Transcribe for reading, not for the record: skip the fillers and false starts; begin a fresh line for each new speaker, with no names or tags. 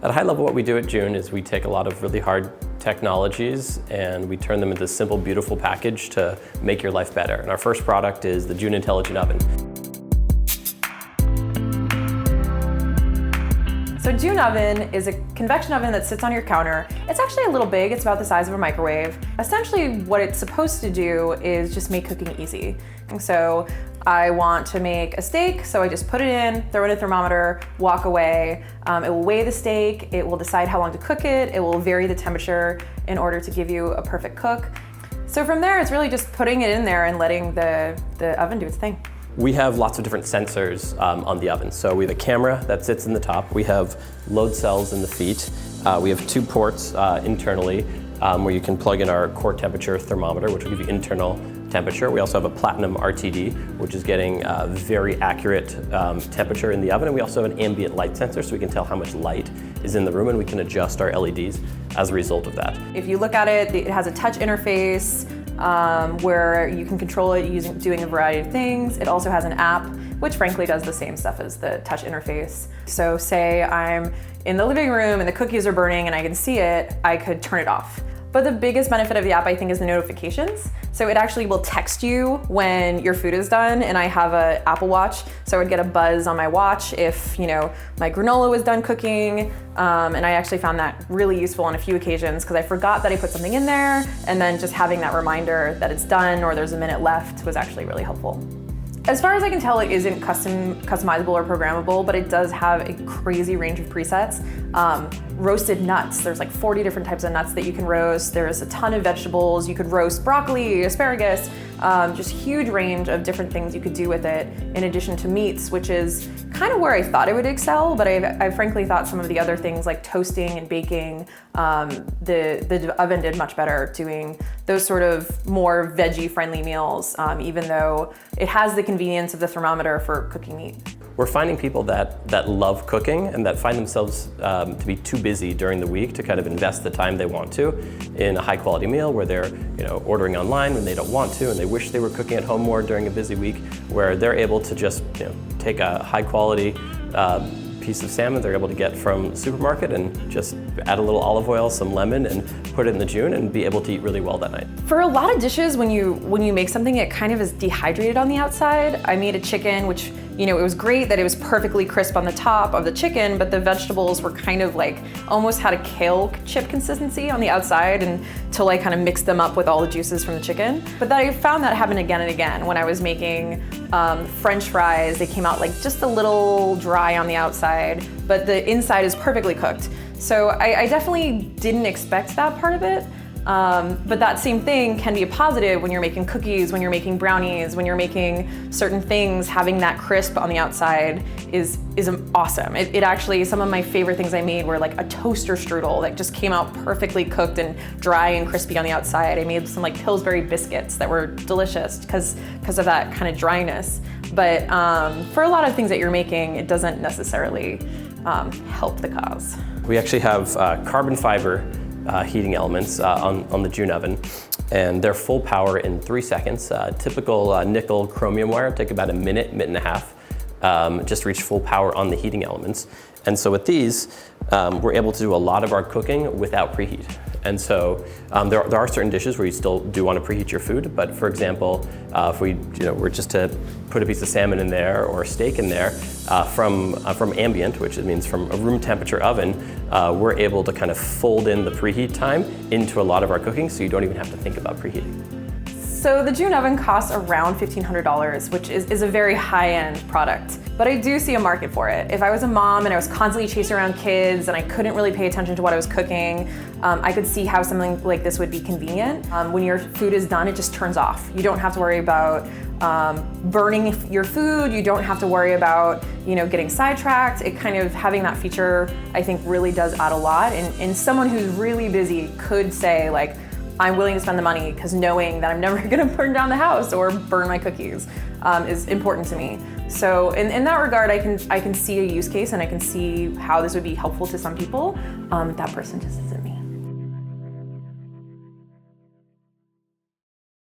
At a high level, what we do at June is we take a lot of really hard technologies and we turn them into this simple, beautiful package to make your life better. And our first product is the June Intelligent Oven.
So June Oven is a convection oven that sits on your counter. It's actually a little big, it's about the size of a microwave. Essentially what it's supposed to do is just make cooking easy. And so I want to make a steak, so I just put it in, throw in a thermometer, walk away. It will weigh the steak, it will decide how long to cook it, it will vary the temperature in order to give you a perfect cook. So from there, it's really just putting it in there and letting the oven do its thing.
We have lots of different sensors on the oven. So we have a camera that sits in the top. We have load cells in the feet. We have 2 ports internally where you can plug in our core temperature thermometer, which will give you internal temperature. We also have a platinum RTD, which is getting very accurate temperature in the oven. And we also have an ambient light sensor, so we can tell how much light is in the room, and we can adjust our LEDs as a result of that.
If you look at it, it has a touch interface where you can control it doing a variety of things. It also has an app, which frankly does the same stuff as the touch interface. So say I'm in the living room and the cookies are burning and I can see it, I could turn it off. But the biggest benefit of the app, I think, is the notifications. So it actually will text you when your food is done, and I have an Apple Watch, so I would get a buzz on my watch if, my granola was done cooking, and I actually found that really useful on a few occasions because I forgot that I put something in there, and then just having that reminder that it's done or there's a minute left was actually really helpful. As far as I can tell, it isn't customizable or programmable, but it does have a crazy range of presets. Roasted nuts, there's like 40 different types of nuts that you can roast. There's a ton of vegetables. You could roast broccoli, asparagus, just huge range of different things you could do with it, in addition to meats, which is kind of where I thought it would excel, but I frankly thought some of the other things like toasting and baking, the oven did much better doing those sort of more veggie-friendly meals, even though it has the convenience of the thermometer for cooking meat.
We're finding people that love cooking and that find themselves to be too busy during the week to kind of invest the time they want to in a high quality meal where they're ordering online when they don't want to and they wish they were cooking at home more during a busy week, where they're able to just take a high quality piece of salmon they're able to get from the supermarket and just add a little olive oil, some lemon, and put it in the June and be able to eat really well that night.
For a lot of dishes, when you make something, it kind of is dehydrated on the outside. I made a chicken, which it was great that it was perfectly crisp on the top of the chicken, but the vegetables were kind of like almost had a kale chip consistency on the outside until I kind of mixed them up with all the juices from the chicken. But I found that happen again and again when I was making French fries. They came out like just a little dry on the outside, but the inside is perfectly cooked. So I definitely didn't expect that part of it. But that same thing can be a positive when you're making cookies, when you're making brownies, when you're making certain things. Having that crisp on the outside is awesome. It actually, some of my favorite things I made were like a toaster strudel that just came out perfectly cooked and dry and crispy on the outside. I made some like Pillsbury biscuits that were delicious because of that kind of dryness. But for a lot of things that you're making, it doesn't necessarily help the cause.
We actually have carbon fiber heating elements on the June oven, and they're full power in 3 seconds. Typical nickel chromium wire take about a minute and a half just to reach full power on the heating elements. And so with these, we're able to do a lot of our cooking without preheat. And so there are certain dishes where you still do want to preheat your food, but for example, if we were just to put a piece of salmon in there or a steak in there from ambient, which means from a room temperature oven, we're able to kind of fold in the preheat time into a lot of our cooking, so you don't even have to think about preheating.
So the June oven costs around $1,500, which is a very high-end product, but I do see a market for it. If I was a mom and I was constantly chasing around kids and I couldn't really pay attention to what I was cooking, I could see how something like this would be convenient. When your food is done, it just turns off. You don't have to worry about burning your food. You don't have to worry about getting sidetracked. It kind of having that feature, I think, really does add a lot. And someone who's really busy could say like, I'm willing to spend the money because knowing that I'm never gonna burn down the house or burn my cookies is important to me. So in that regard, I can see a use case and I can see how this would be helpful to some people. That person just isn't me.